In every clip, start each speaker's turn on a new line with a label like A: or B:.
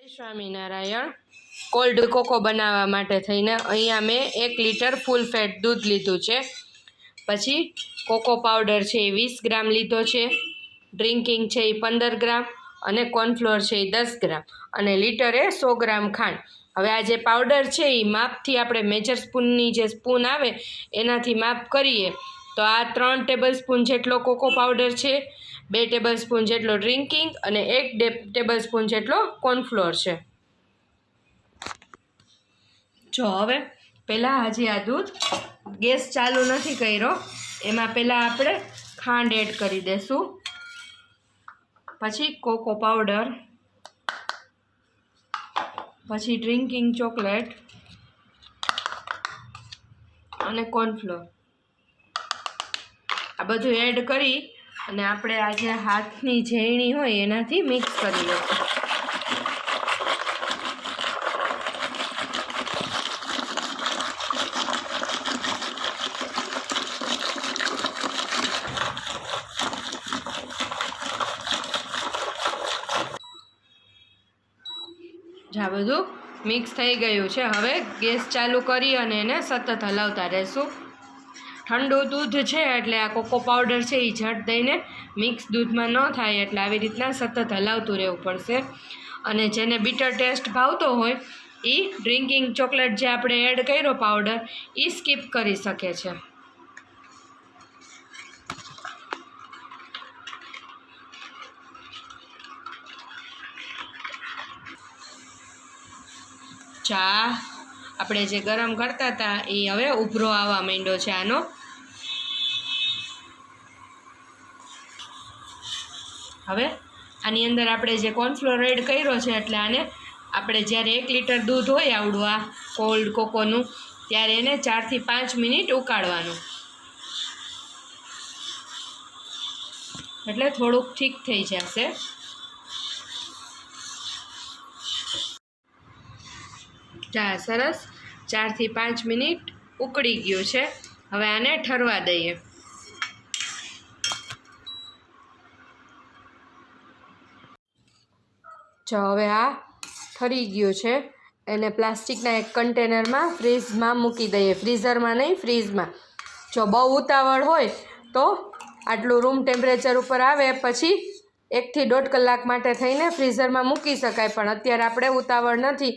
A: Swaminarayan cold cocoa બનાવવા માટે થઈને અહીંયા મેં 1 લીટર ફૂલ ફેટ દૂધ લીધું છે। પછી કોકો પાવડર છે એ 20 ગ્રામ લીધો છે, ડ્રિંકિંગ છે એ 15 ગ્રામ અને કોર્નફ્લોર છે એ 10 ગ્રામ અને લીટરે 100 ગ્રામ ખાંડ। હવે આ જે પાવડર છે એ માપથી આપણે મેજર સ્પૂનની જે સ્પૂન આવે એનાથી માપ કરીએ તો આ 3 ટેબલ સ્પૂન જેટલો કોકો પાવડર છે, 2 ટેબલ સ્પૂન જેટલો ડ્રિંકિંગ અને 1 ટેબલ સ્પૂન જેટલો કોર્નફ્લોર છે। જો હવે પહેલાં હજી આ દૂધ ગેસ ચાલુ નથી કર્યો, એમાં પહેલાં આપણે ખાંડ એડ કરી દઈશું, પછી કોકો પાવડર, પછી ડ્રિંકિંગ ચોકલેટ અને કોર્નફ્લોર આ બધું એડ કરી અને આપણે આ જે હાથની ઝેરણી હોય એનાથી મિક્સ કરી લઈશું। આ બધું મિક્સ થઈ ગયું છે। હવે ગેસ ચાલુ કરી અને એને સતત હલાવતા રહેશું। ઠંડુ દૂધ છે એટલે આ કોકો પાવડર છે એ ઝટ દઈને મિક્સ દૂધમાં ન થાય એટલે આવી રીતના સતત હલાવતું રહેવું પડશે। અને જેને બીટર ટેસ્ટ ભાવતો હોય એ ડ્રિંકિંગ ચોકલેટ જે આપણે એડ કર્યો પાવડર એ સ્કીપ કરી શકે છે। ચા આપણે જે ગરમ કરતા હતા એ હવે ઉભરો આવવા માંડ્યો છે આનો। હવે આની અંદર આપણે જે કોર્નફ્લોર એડ કર્યો છે એટલે આને આપણે જ્યારે 1 લીટર દૂધ હોય આવડું આ કોલ્ડ કોકોનું ત્યારે એને 4 થી 5 મિનિટ ઉકાળવાનું, એટલે થોડુંક ઠીક થઈ જશે। ચા સરસ 4 થી 5 મિનિટ ઉકળી ગયું છે। હવે આને ઠરવા દઈએ। જો હવે આ ઠરી ગયું છે, એને પ્લાસ્ટિકના એક કન્ટેનરમાં ફ્રીઝમાં મૂકી દઈએ, ફ્રીઝરમાં નહીં ફ્રીઝમાં। જો બહુ ઉતાવળ હોય તો આટલું રૂમ ટેમ્પરેચર ઉપર આવે પછી 1 થી 1.5 કલાક માટે થઈને ફ્રીઝરમાં મૂકી શકાય, પણ અત્યારે આપણે ઉતાવળ નથી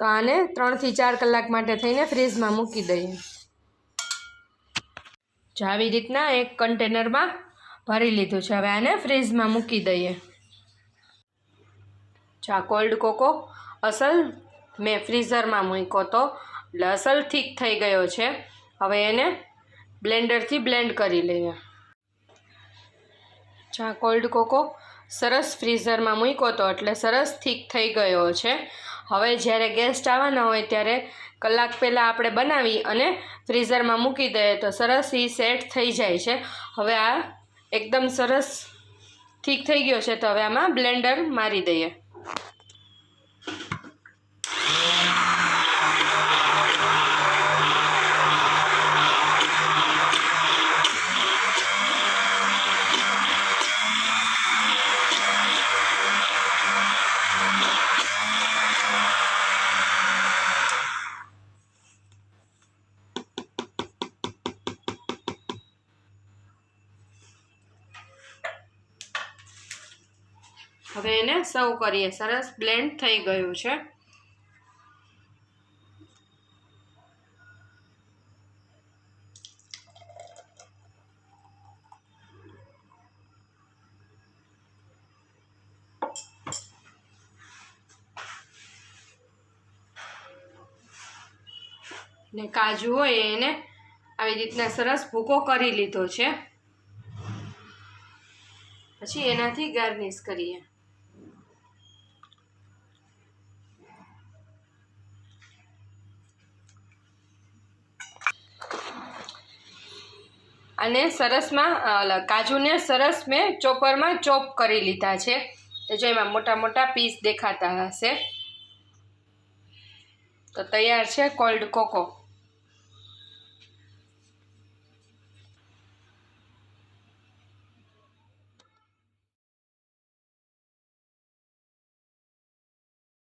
A: તો આને 3 થી 4 કલાક માટે થઈને ફ્રીઝમાં મૂકી દઈએ। જો આવી રીતના એક કન્ટેનરમાં ભરી લીધું છે, હવે આને ફ્રીઝમાં મૂકી દઈએ। જો આ કોલ્ડ કોકો અસલ મેં ફ્રીઝરમાં મૂક્યો તો એટલે અસલ ઠીક થઈ ગયો છે। હવે એને બ્લેન્ડરથી બ્લેન્ડ કરી લઈએ। જો આ કોલ્ડ કોકો સરસ ફ્રીઝરમાં મૂક્યો તો એટલે સરસ ઠીક થઈ ગયો છે। હવે જ્યારે ગેસ્ટ આવવાના હોય ત્યારે કલાક પહેલાં આપણે બનાવી અને ફ્રીઝરમાં મૂકી દઈએ તો સરસ એ સેટ થઈ જાય છે। હવે આ એકદમ સરસ ઠીક થઈ ગયો છે તો હવે આમાં બ્લેન્ડર મારી દઈએ। હવે એને સર્વ કરીએ। સરસ બ્લેન્ડ થઈ ગયું છે। ને કાજુ હોય એને આવી રીતના સરસ ભૂકો કરી લીધો છે, પછી એનાથી ગાર્નિશ કરીએ। અને સરસમાં કાજુને સરસ મેં ચોપરમાં ચોપ કરી લીધા છે, તો જો એમાં મોટા મોટા પીસ દેખાતા હશે। તો તૈયાર છે કોલ્ડ કોકો।